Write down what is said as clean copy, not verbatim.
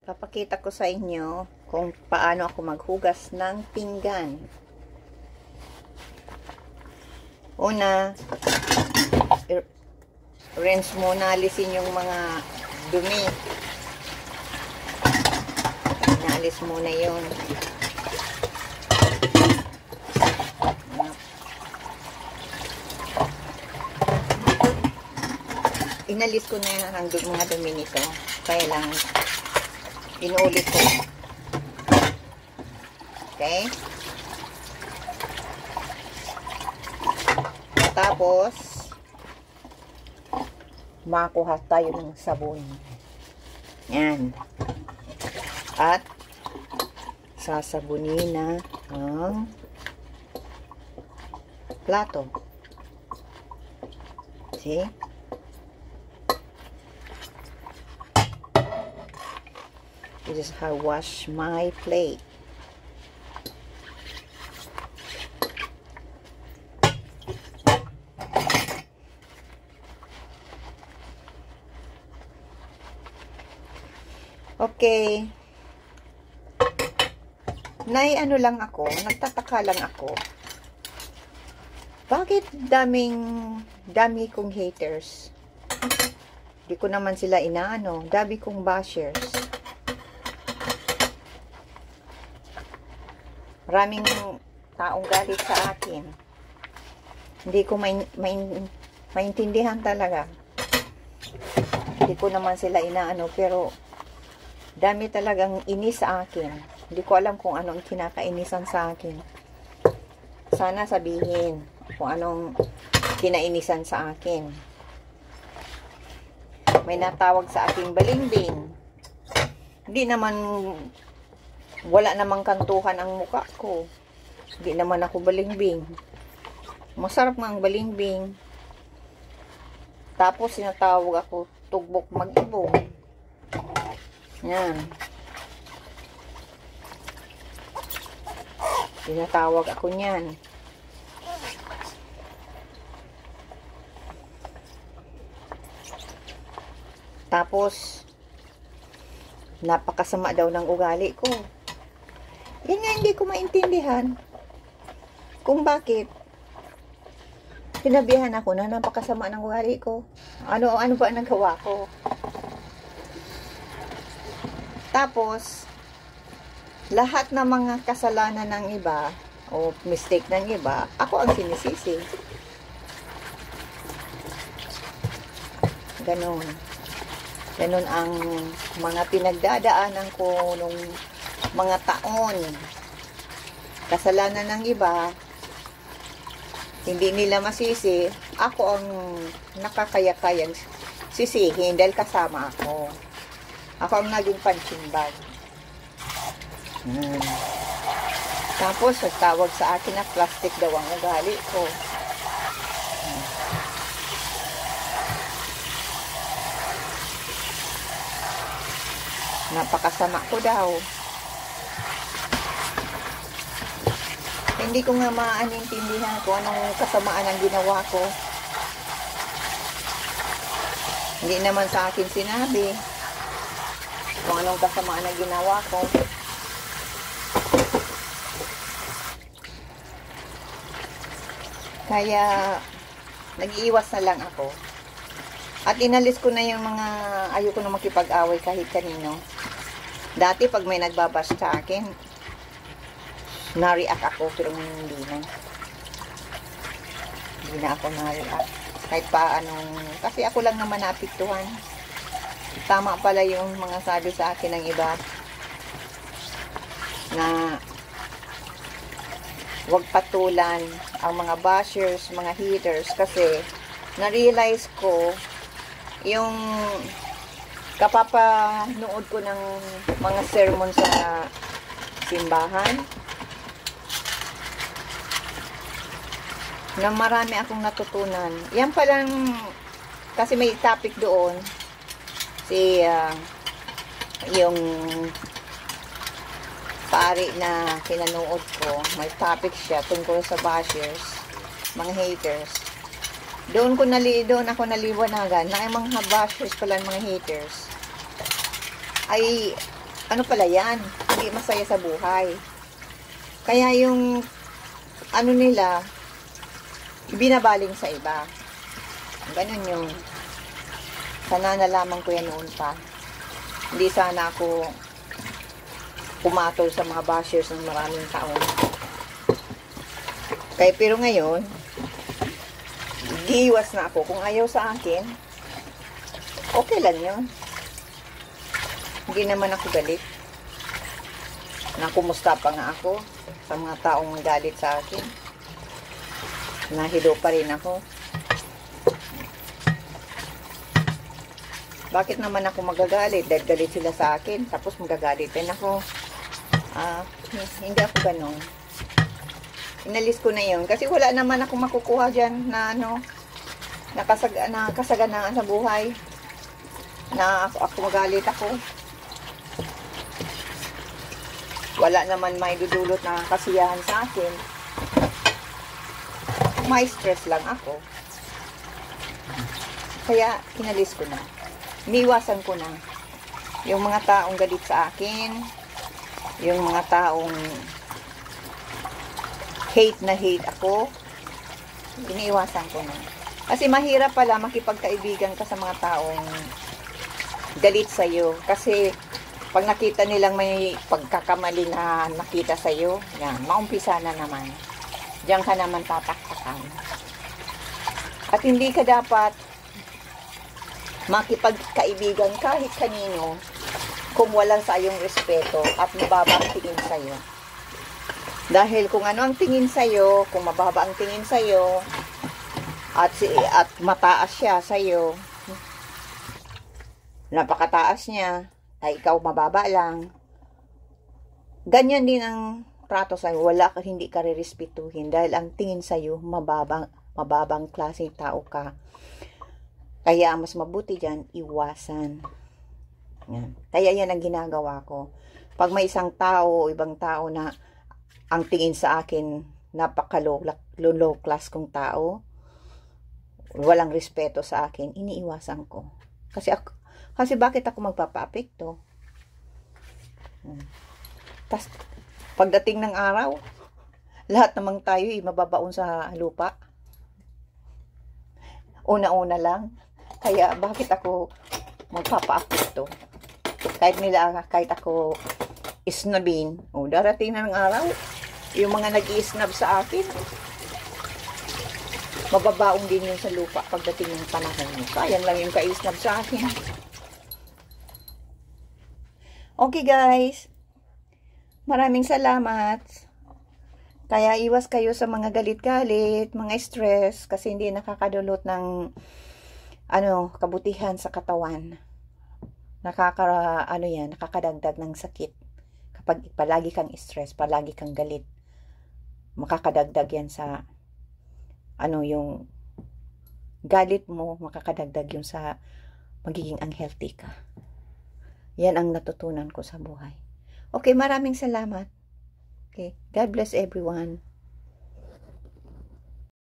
Papakita ko sa inyo kung paano ako maghugas ng pinggan. Una, rinse muna, alisin yung mga dumi. Inaalis muna yun. Inalis ko na ang mga dumi nito. Kaya lang inuulit ko. Okay? Tapos, makuha tayo ng sabon. Yan. At, sasabunin na ang plato. See? This is how I wash my plate. Okay. Ano lang ako, nagtataka lang ako. Bakit dami kong haters? Di ko naman sila inaano, dami kong bashers. Maraming taong galit sa akin. Hindi ko maintindihan talaga. Hindi ko naman sila inaano, pero dami talagang inis sa akin. Hindi ko alam kung anong kinakainisan sa akin. Sana sabihin kung anong kinainisan sa akin. May natawag sa aking balingbing. Hindi naman, wala namang kantuhan ang mukha ko. Hindi naman ako balingbing. Masarap nga ang balingbing. Tapos sinatawag ako tugbok mag-ibong. Yan. Sinatawag ako niyan. Tapos napakasama daw ng ugali ko. Yan nga hindi ko maintindihan kung bakit sinabihan ako na napakasama ng ugali ko. Ano ba ang nagawa ko? Tapos lahat ng mga kasalanan ng iba o mistake ng iba, ako ang sinisisi. Ganon ang mga pinagdadaanan ko nung mga taon. Kasalanan ng iba, hindi nila masisi. Ako ang nakakaya-kayang sisihin dahil kasama ako. Ako ang naging punching bag. Tapos, nagtawag sa akin na plastic daw ang ugali ko. Napakasama ko daw. Hindi ko nga maanintindihan kung anong kasamaan ang ginawa ko. Hindi naman sa akin sinabi kung anong kasamaan ang ginawa ko. Kaya nag-iiwas na lang ako. At inalis ko na yung mga ayoko na makipag-away kahit kanino. Dati pag may nagbabash sa akin, na-react ako, pero hindi na. Hindi na ako na-react. Kahit pa anong, kasi ako lang naman naapektuhan. Tama pala yung mga sabi sa akin ng iba na huwag patulan ang mga bashers, mga haters, kasi na-realize ko yung kapapanood ko ng mga sermon sa simbahan na marami akong natutunan. Yan palang, kasi may topic doon, yung pari na pinanood ko, may topic siya tungkol sa bashers, mga haters. Doon ako naliwanagan na ang mga bashers pala, mga haters ay ano pala yan, hindi masaya sa buhay. Kaya yung, ano nila, binabaling sa iba. Ganun yung, sana nalaman ko yan noon pa. Hindi sana ako pumatol sa mga bashers ng maraming taon. Kaya pero ngayon, giiwas na ako. Kung ayaw sa akin, okay lang yun. Hindi naman ako galit. Nakumusta pa nga ako sa mga taong galit sa akin. Nahilo pa rin ako. Bakit naman ako magagalit? Dahil galit sila sa akin, tapos magagalit din ako. Hindi ako ganun. Inalis ko na yun. Kasi wala naman ako makukuha dyan na kasaganaan sa buhay. Na ako magalit ako. Wala naman may dudulot na kasiyahan sa akin. May stress lang ako. Kaya, inalis ko na. Iniwasan ko na. Yung mga taong galit sa akin, yung mga taong hate na hate ako, iniiwasan ko na. Kasi mahirap pala makipagkaibigan ka sa mga taong galit sa'yo. Kasi, pag nakita nilang may pagkakamali na nakita sa'yo, yan, maumpisa na naman. Diyan ka naman tataktakan. At hindi ka dapat makipagkaibigan kahit kanino kung walang sa iyong respeto at mababa ang tingin sa'yo. Dahil kung ano ang tingin sa'yo, kung mababa ang tingin sa'yo, at mataas siya sa'yo, napakataas niya, ay ikaw mababa lang. Ganyan din ang trato sa'yo. Hindi ka re-respetuhin dahil ang tingin sa'yo, mababang klaseng tao ka. Kaya mas mabuti dyan, iwasan. Yan. Kaya yan ang ginagawa ko. Pag may isang tao o ibang tao na ang tingin sa akin, napaka-low class kong tao, walang respeto sa akin, iniiwasan ko. Kasi bakit ako magpapa-apekto? Tas, pagdating ng araw, lahat namang tayo mababaon sa lupa. Una-una lang. Kaya bakit ako magpapa-apekto? Kahit ako isnabin, darating na ng araw, yung mga nag-i-snab sa akin, mababaong din yun sa lupa pagdating ng panahon. Sayang lang yung ka-i-snab sa akin. Okay guys, maraming salamat. Kaya iwas kayo sa mga galit-galit, mga stress, kasi hindi nakakadulot ng kabutihan sa katawan. Nakakadagdag ng sakit. Kapag palagi kang stress, palagi kang galit, makakadagdag yan sa yung galit mo, makakadagdag yun sa magiging unhealthy ka. Yan ang natutunan ko sa buhay. Okay, maraming salamat. Okay, God bless everyone.